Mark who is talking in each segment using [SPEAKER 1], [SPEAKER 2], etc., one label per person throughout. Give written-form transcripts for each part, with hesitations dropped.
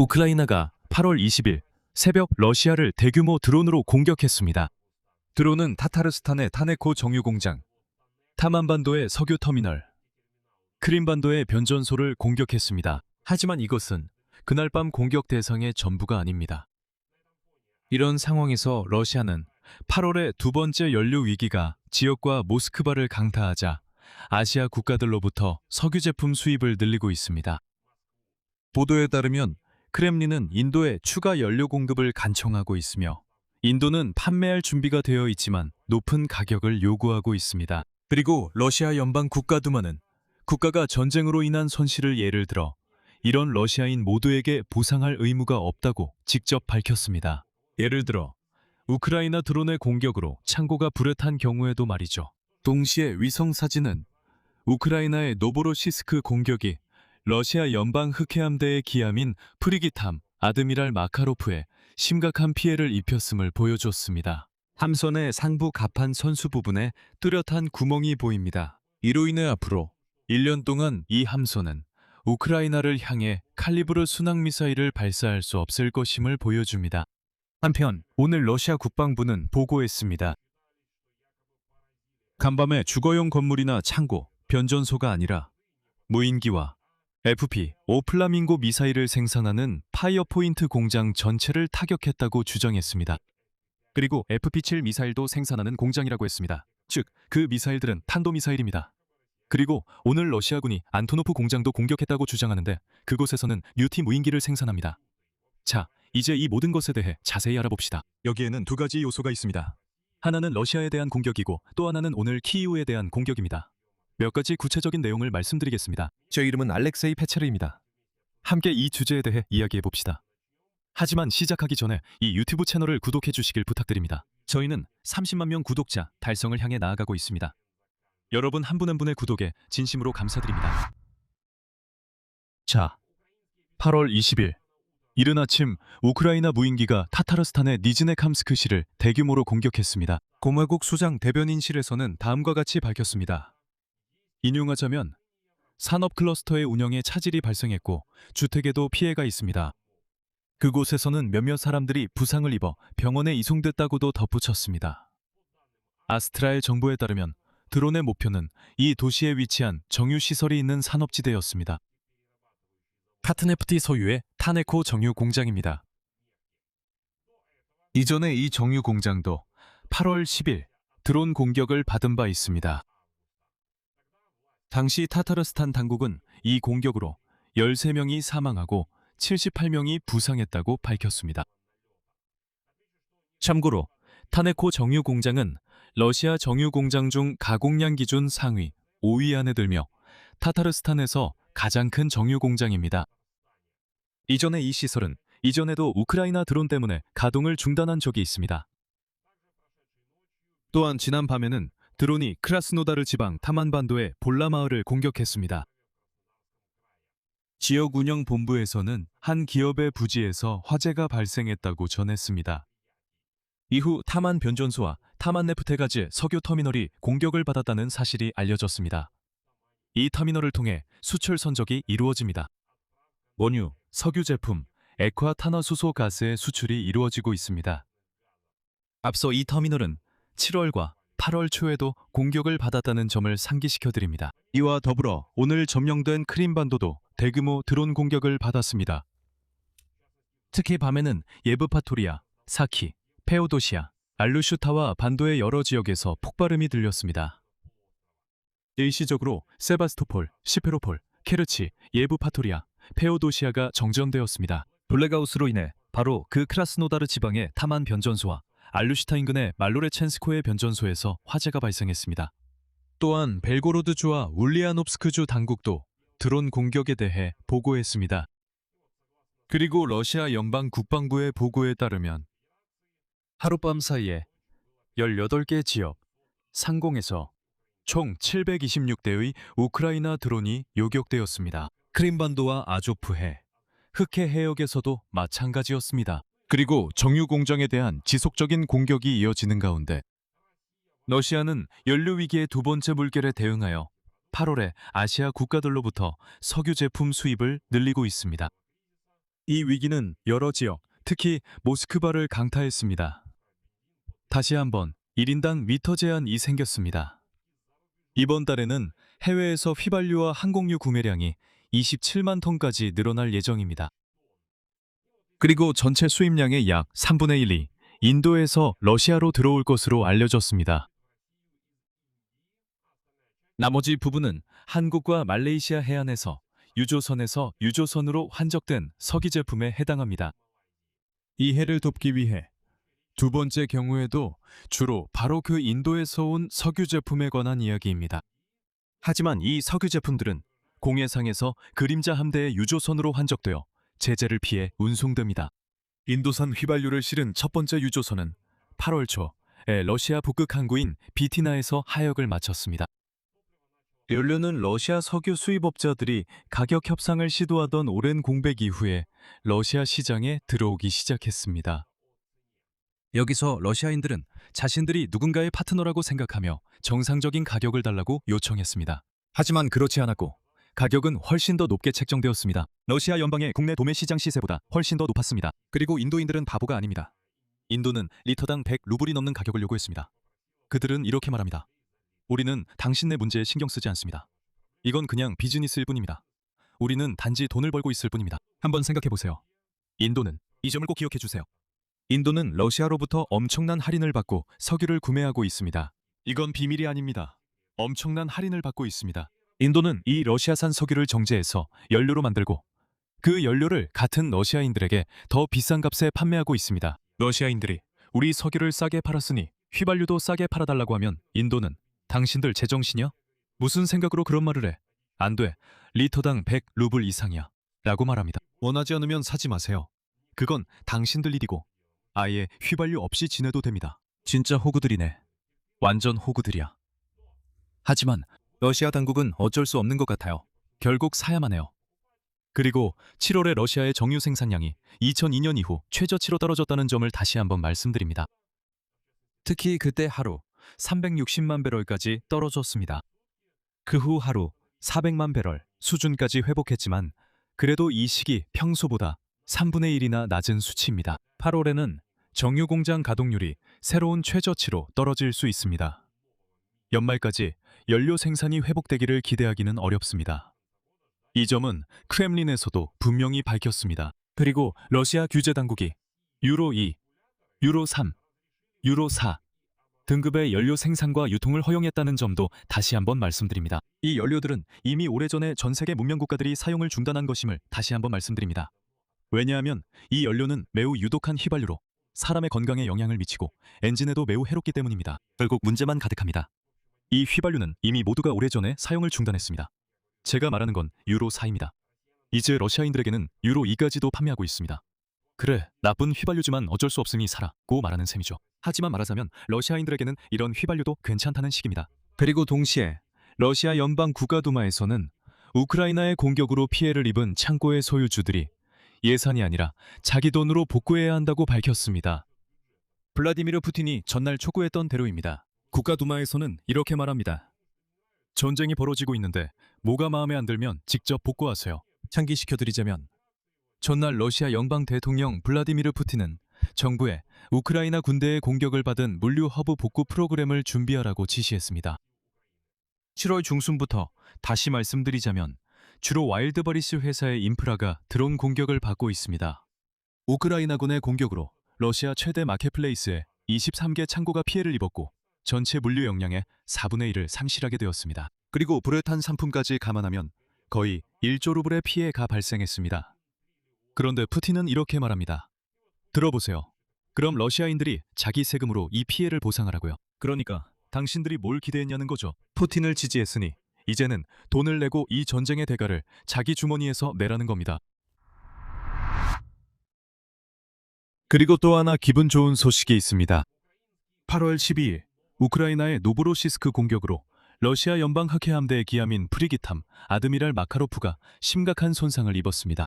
[SPEAKER 1] 우크라이나가 8월 20일 새벽 러시아를 대규모 드론으로 공격했습니다. 드론은 타타르스탄의 타네코 정유 공장, 타만반도의 석유 터미널, 크림반도의 변전소를 공격했습니다. 하지만 이것은 그날 밤 공격 대상의 전부가 아닙니다. 이런 상황에서 러시아는 8월의 두 번째 연료 위기가 지역과 모스크바를 강타하자 아시아 국가들로부터 석유 제품 수입을 늘리고 있습니다. 보도에 따르면 크렘린은 인도에 추가 연료 공급을 간청하고 있으며 인도는 판매할 준비가 되어 있지만 높은 가격을 요구하고 있습니다. 그리고 러시아 연방 국가두마는 국가가 전쟁으로 인한 손실을 예를 들어 이런 러시아인 모두에게 보상할 의무가 없다고 직접 밝혔습니다. 예를 들어 우크라이나 드론의 공격으로 창고가 불에 탄 경우에도 말이죠. 동시에 위성 사진은 우크라이나의 노보로시스크 공격이 러시아 연방 흑해함대의 기함인 프리기탐 아드미랄 마카로프에 심각한 피해를 입혔음을 보여줬습니다. 함선의 상부 갑판 선수 부분에 뚜렷한 구멍이 보입니다. 이로 인해 앞으로 1년 동안 이 함선은 우크라이나를 향해 칼리브르 순항미사일을 발사할 수 없을 것임을 보여줍니다. 한편 오늘 러시아 국방부는 보고했습니다. 간밤에 주거용 건물이나 창고, 변전소가 아니라 무인기와 FP, 오플라밍고 미사일을 생산하는 파이어포인트 공장 전체를 타격했다고 주장했습니다. 그리고 FP-7 미사일도 생산하는 공장이라고 했습니다. 즉, 그 미사일들은 탄도미사일입니다. 그리고 오늘 러시아군이 안토노프 공장도 공격했다고 주장하는데 그곳에서는 뉴티 무인기를 생산합니다. 자, 이제 이 모든 것에 대해 자세히 알아봅시다. 여기에는 두 가지 요소가 있습니다. 하나는 러시아에 대한 공격이고 또 하나는 오늘 키이우에 대한 공격입니다. 몇 가지 구체적인 내용을 말씀드리겠습니다. 제 이름은 알렉세이 페체르입니다. 함께 이 주제에 대해 이야기해 봅시다. 하지만 시작하기 전에 이 유튜브 채널을 구독해 주시길 부탁드립니다. 저희는 30만 명 구독자 달성을 향해 나아가고 있습니다. 여러분 한 분 한 분의 구독에 진심으로 감사드립니다. 자, 8월 20일 이른 아침 우크라이나 무인기가 타타르스탄의 니즈네캄스크시를 대규모로 공격했습니다. 공화국 수장 대변인실에서는 다음과 같이 밝혔습니다. 인용하자면 산업 클러스터의 운영에 차질이 발생했고 주택에도 피해가 있습니다. 그곳에서는 몇몇 사람들이 부상을 입어 병원에 이송됐다고도 덧붙였습니다. 아스트라엘 정보에 따르면 드론의 목표는 이 도시에 위치한 정유시설이 있는 산업지대였습니다. 카트네프티 소유의 타네코 정유 공장입니다. 이전에 이 정유 공장도 8월 10일 드론 공격을 받은 바 있습니다. 당시 타타르스탄 당국은 이 공격으로 13명이 사망하고 78명이 부상했다고 밝혔습니다. 참고로 타네코 정유 공장은 러시아 정유 공장 중 가공량 기준 상위 5위 안에 들며 타타르스탄에서 가장 큰 정유 공장입니다. 이전에 이 시설은 이전에도 우크라이나 드론 때문에 가동을 중단한 적이 있습니다. 또한 지난 밤에는 드론이 크라스노다르 지방 타만반도의 볼라 마을을 공격했습니다. 지역 운영 본부에서는 한 기업의 부지에서 화재가 발생했다고 전했습니다. 이후 타만 변전소와 타만 네프테가즈 석유 터미널이 공격을 받았다는 사실이 알려졌습니다. 이 터미널을 통해 수출 선적이 이루어집니다. 원유, 석유 제품, 액화탄화수소 가스의 수출이 이루어지고 있습니다. 앞서 이 터미널은 7월과 8월 초에도 공격을 받았다는 점을 상기시켜드립니다. 이와 더불어 오늘 점령된 크림반도도 대규모 드론 공격을 받았습니다. 특히 밤에는 예브파토리아, 사키, 페오도시아, 알루슈타와 반도의 여러 지역에서 폭발음이 들렸습니다. 일시적으로 세바스토폴, 시페로폴, 케르치, 예브파토리아, 페오도시아가 정전되었습니다. 블랙아웃으로 인해 바로 그 크라스노다르 지방의 타만 변전소와 알루시타 인근의 말로레첸스코의 변전소에서 화재가 발생했습니다. 또한 벨고로드주와 울리아노프스크주 당국도 드론 공격에 대해 보고했습니다. 그리고 러시아 연방 국방부의 보고에 따르면 하룻밤 사이에 18개 지역, 상공에서 총 726대의 우크라이나 드론이 요격되었습니다. 크림반도와 아조프해, 흑해 해역에서도 마찬가지였습니다. 그리고 정유 공장에 대한 지속적인 공격이 이어지는 가운데 러시아는 연료 위기의 두 번째 물결에 대응하여 8월에 아시아 국가들로부터 석유 제품 수입을 늘리고 있습니다. 이 위기는 여러 지역, 특히 모스크바를 강타했습니다. 다시 한번 1인당 미터 제한이 생겼습니다. 이번 달에는 해외에서 휘발유와 항공유 구매량이 27만 톤까지 늘어날 예정입니다. 그리고 전체 수입량의 약 3분의 1이 인도에서 러시아로 들어올 것으로 알려졌습니다. 나머지 부분은 한국과 말레이시아 해안에서 유조선에서 유조선으로 환적된 석유 제품에 해당합니다. 이 해를 돕기 위해 두 번째 경우에도 주로 바로 그 인도에서 온 석유 제품에 관한 이야기입니다. 하지만 이 석유 제품들은 공해상에서 그림자 함대의 유조선으로 환적되어 제재를 피해 운송됩니다. 인도산 휘발유를 실은 첫 번째 유조선은 8월 초에 러시아 북극 항구인 비티나에서 하역을 마쳤습니다. 연료는 러시아 석유 수입업자들이 가격 협상을 시도하던 오랜 공백 이후에 러시아 시장에 들어오기 시작했습니다. 여기서 러시아인들은 자신들이 누군가의 파트너라고 생각하며 정상적인 가격을 달라고 요청했습니다. 하지만 그렇지 않았고 가격은 훨씬 더 높게 책정되었습니다. 러시아 연방의 국내 도매 시장 시세보다 훨씬 더 높았습니다. 그리고 인도인들은 바보가 아닙니다. 인도는 리터당 100루블이 넘는 가격을 요구했습니다. 그들은 이렇게 말합니다. 우리는 당신네 문제에 신경 쓰지 않습니다. 이건 그냥 비즈니스일 뿐입니다. 우리는 단지 돈을 벌고 있을 뿐입니다. 한번 생각해 보세요. 인도는 이 점을 꼭 기억해 주세요. 인도는 러시아로부터 엄청난 할인을 받고 석유를 구매하고 있습니다. 이건 비밀이 아닙니다. 엄청난 할인을 받고 있습니다. 인도는 이 러시아산 석유를 정제해서 연료로 만들고 그 연료를 같은 러시아인들에게 더 비싼 값에 판매하고 있습니다. 러시아인들이 우리 석유를 싸게 팔았으니 휘발유도 싸게 팔아달라고 하면 인도는 당신들 제정신이야? 무슨 생각으로 그런 말을 해? 안 돼. 리터당 100루블 이상이야. 라고 말합니다. 원하지 않으면 사지 마세요. 그건 당신들 일이고 아예 휘발유 없이 지내도 됩니다. 진짜 호구들이네. 완전 호구들이야. 하지만 러시아 당국은 어쩔 수 없는 것 같아요. 결국 사야만 해요. 그리고 7월에 러시아의 정유 생산량이 2002년 이후 최저치로 떨어졌다는 점을 다시 한번 말씀드립니다. 특히 그때 하루 360만 배럴까지 떨어졌습니다. 그 후 하루 400만 배럴 수준까지 회복했지만 그래도 이 시기 평소보다 3분의 1이나 낮은 수치입니다. 8월에는 정유 공장 가동률이 새로운 최저치로 떨어질 수 있습니다. 연말까지 연료 생산이 회복되기를 기대하기는 어렵습니다. 이 점은 크렘린에서도 분명히 밝혔습니다. 그리고 러시아 규제 당국이 유로 2, 유로 3, 유로 4 등급의 연료 생산과 유통을 허용했다는 점도 다시 한번 말씀드립니다. 이 연료들은 이미 오래전에 전 세계 문명 국가들이 사용을 중단한 것임을 다시 한번 말씀드립니다. 왜냐하면 이 연료는 매우 유독한 휘발유로 사람의 건강에 영향을 미치고 엔진에도 매우 해롭기 때문입니다. 결국 문제만 가득합니다. 이 휘발유는 이미 모두가 오래전에 사용을 중단했습니다. 제가 말하는 건 유로 4입니다. 이제 러시아인들에게는 유로 2까지도 판매하고 있습니다. 그래, 나쁜 휘발유지만 어쩔 수 없으니 사라고 말하는 셈이죠. 하지만 말하자면 러시아인들에게는 이런 휘발유도 괜찮다는 식입니다. 그리고 동시에 러시아 연방 국가두마에서는 우크라이나의 공격으로 피해를 입은 창고의 소유주들이 예산이 아니라 자기 돈으로 복구해야 한다고 밝혔습니다. 블라디미르 푸틴이 전날 촉구했던 대로입니다. 국가두마에서는 이렇게 말합니다. 전쟁이 벌어지고 있는데 뭐가 마음에 안 들면 직접 복구하세요. 상기시켜드리자면 전날 러시아 연방 대통령 블라디미르 푸틴은 정부에 우크라이나 군대의 공격을 받은 물류 허브 복구 프로그램을 준비하라고 지시했습니다. 7월 중순부터 다시 말씀드리자면 주로 와일드버리스 회사의 인프라가 드론 공격을 받고 있습니다. 우크라이나군의 공격으로 러시아 최대 마켓플레이스에 23개 창고가 피해를 입었고 전체 물류 역량의 4분의 1을 상실하게 되었습니다. 그리고 불에 탄 상품까지 감안하면 거의 1조 루블의 피해가 발생했습니다. 그런데 푸틴은 이렇게 말합니다. 들어보세요. 그럼 러시아인들이 자기 세금으로 이 피해를 보상하라고요. 그러니까 당신들이 뭘 기대했냐는 거죠. 푸틴을 지지했으니 이제는 돈을 내고 이 전쟁의 대가를 자기 주머니에서 내라는 겁니다. 그리고 또 하나 기분 좋은 소식이 있습니다. 8월 12일 우크라이나의 노브로시스크 공격으로 러시아 연방 항해 함대의 기함인 프리기탐 아드미랄 마카로프가 심각한 손상을 입었습니다.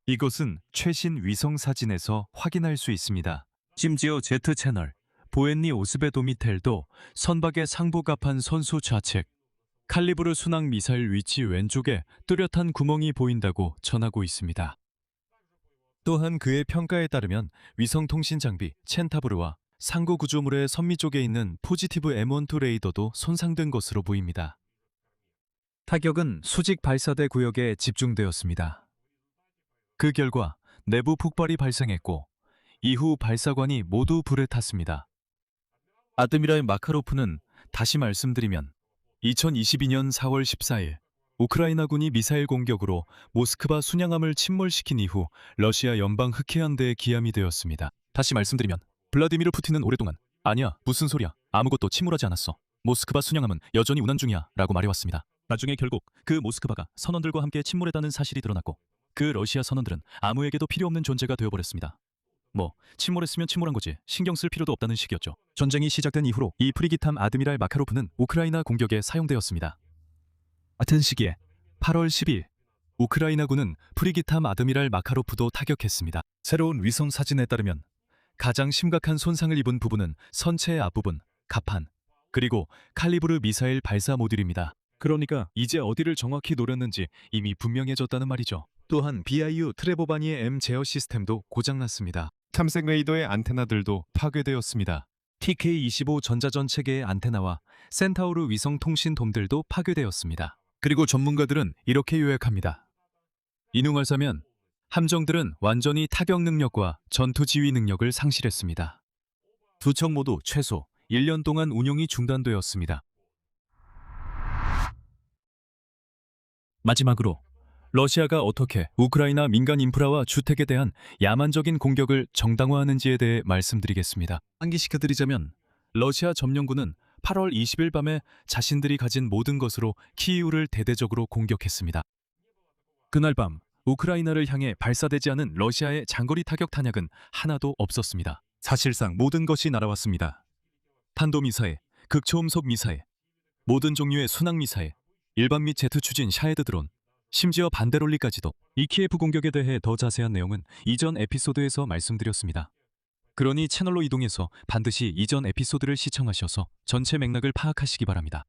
[SPEAKER 1] 이것은 최신 위성 사진에서 확인할 수 있습니다. 심지어 제트 채널 보엔니 오스베도미텔도 선박의 상부갑판 선수 좌측 칼리브르 순항 미사일 위치 왼쪽에 뚜렷한 구멍이 보인다고 전하고 있습니다. 또한 그의 평가에 따르면 위성통신 장비 첸타브르와 상고 구조물의 선미 쪽에 있는 포지티브 M12 레이더도 손상된 것으로 보입니다. 타격은 수직 발사대 구역에 집중되었습니다. 그 결과 내부 폭발이 발생했고 이후 발사관이 모두 불에 탔습니다. 아드미랄 마카로프는 다시 말씀드리면 2022년 4월 14일 우크라이나군이 미사일 공격으로 모스크바 순양함을 침몰시킨 이후 러시아 연방 흑해연대에 기함이 되었습니다. 다시 말씀드리면 블라디미르 푸틴은 오랫동안 아니야 무슨 소리야 아무것도 침몰하지 않았어 모스크바 순양함은 여전히 운항 중이야 라고 말해왔습니다. 나중에 결국 그 모스크바가 선원들과 함께 침몰했다는 사실이 드러났고 그 러시아 선원들은 아무에게도 필요 없는 존재가 되어버렸습니다. 뭐 침몰했으면 침몰한 거지 신경 쓸 필요도 없다는 식이었죠. 전쟁이 시작된 이후로 이 프리기탐 아드미랄 마카로프는 우크라이나 공격에 사용되었습니다. 같은 시기에 8월 10일 우크라이나군은 프리기탐 아드미랄 마카로프도 타격했습니다. 새로운 위성 사진에 따르면 가장 심각한 손상을 입은 부분은 선체의 앞부분, 갑판, 그리고 칼리브르 미사일 발사 모듈입니다. 그러니까 이제 어디를 정확히 노렸는지 이미 분명해졌다는 말이죠. 또한 BIU 트레보바니의 M 제어 시스템도 고장났습니다. 탐색 레이더의 안테나들도 파괴되었습니다. TK-25 전자전 체계의 안테나와 센타우르 위성 통신 돔들도 파괴되었습니다. 그리고 전문가들은 이렇게 요약합니다. 인용하자면 함정들은 완전히 타격 능력과 전투 지휘 능력을 상실했습니다. 두 척 모두 최소 1년 동안 운용이 중단되었습니다. 마지막으로 러시아가 어떻게 우크라이나 민간 인프라와 주택에 대한 야만적인 공격을 정당화하는지에 대해 말씀드리겠습니다. 상기시켜드리자면 러시아 점령군은 8월 20일 밤에 자신들이 가진 모든 것으로 키이우를 대대적으로 공격했습니다. 그날 밤 우크라이나를 향해 발사되지 않은 러시아의 장거리 타격 탄약은 하나도 없었습니다. 사실상 모든 것이 날아왔습니다. 탄도미사일, 극초음속 미사일, 모든 종류의 순항미사일, 일반 및 제트 추진 샤헤드 드론, 심지어 반데롤리까지도. 이 키예프 공격에 대해 더 자세한 내용은 이전 에피소드에서 말씀드렸습니다. 그러니 채널로 이동해서 반드시 이전 에피소드를 시청하셔서 전체 맥락을 파악하시기 바랍니다.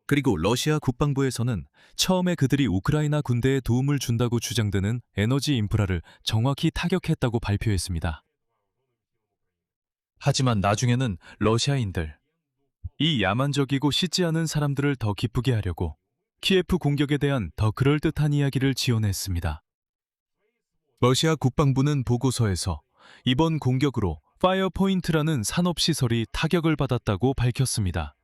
[SPEAKER 1] 그리고 러시아 국방부에서는 처음에 그들이 우크라이나 군대에 도움을 준다고 주장되는 에너지 인프라를 정확히 타격했다고 발표했습니다. 하지만 나중에는 러시아인들, 이 야만적이고 씻지 않은 사람들을 더 기쁘게 하려고 키예프 공격에 대한 더 그럴듯한 이야기를 지어냈습니다. 러시아 국방부는 보고서에서 이번 공격으로 파이어포인트라는 산업시설이 타격을 받았다고 밝혔습니다.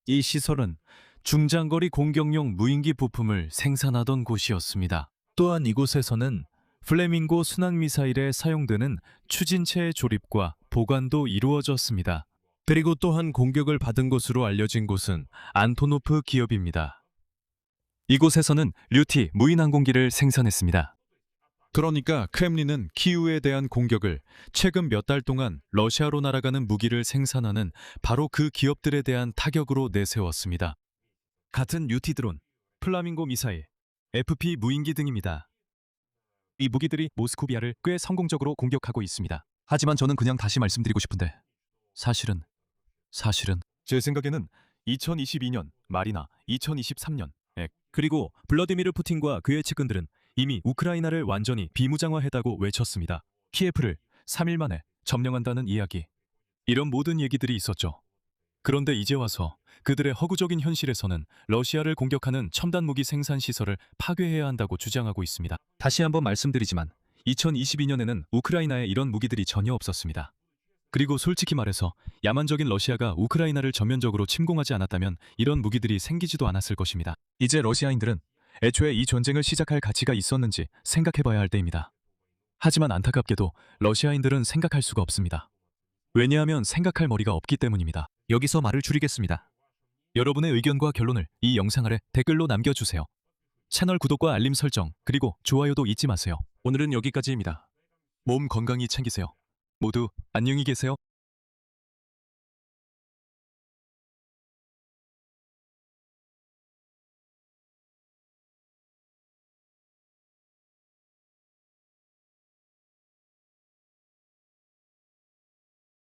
[SPEAKER 1] 이 시설은 중장거리 공격용 무인기 부품을 생산하던 곳이었습니다. 또한 이곳에서는 플레밍고 순항미사일에 사용되는 추진체의 조립과 보관도 이루어졌습니다. 그리고 또한 공격을 받은 것으로 알려진 곳은 안토노프 기업입니다. 이곳에서는 류티 무인항공기를 생산했습니다. 그러니까 크렘린은 키우에 대한 공격을 최근 몇 달 동안 러시아로 날아가는 무기를 생산하는 바로 그 기업들에 대한 타격으로 내세웠습니다. 같은 류티 드론, 플라밍고 미사일, FP 무인기 등입니다. 이 무기들이 모스크비아를 꽤 성공적으로 공격하고 있습니다. 하지만 저는 그냥 다시 말씀드리고 싶은데 사실은 제 생각에는 2022년 말이나 2023년 그리고 블라디미르 푸틴과 그의 측근들은 이미 우크라이나를 완전히 비무장화했다고 외쳤습니다. 키예프를 3일 만에 점령한다는 이야기. 이런 모든 얘기들이 있었죠. 그런데 이제 와서 그들의 허구적인 현실에서는 러시아를 공격하는 첨단 무기 생산 시설을 파괴해야 한다고 주장하고 있습니다. 다시 한번 말씀드리지만 2022년에는 우크라이나에 이런 무기들이 전혀 없었습니다. 그리고 솔직히 말해서 야만적인 러시아가 우크라이나를 전면적으로 침공하지 않았다면 이런 무기들이 생기지도 않았을 것입니다. 이제 러시아인들은 애초에 이 전쟁을 시작할 가치가 있었는지 생각해봐야 할 때입니다. 하지만 안타깝게도 러시아인들은 생각할 수가 없습니다. 왜냐하면 생각할 머리가 없기 때문입니다. 여기서 말을 줄이겠습니다. 여러분의 의견과 결론을 이 영상 아래 댓글로 남겨주세요. 채널 구독과 알림 설정 그리고 좋아요도 잊지 마세요. 오늘은 여기까지입니다. 몸 건강히 챙기세요. 모두 안녕히 계세요.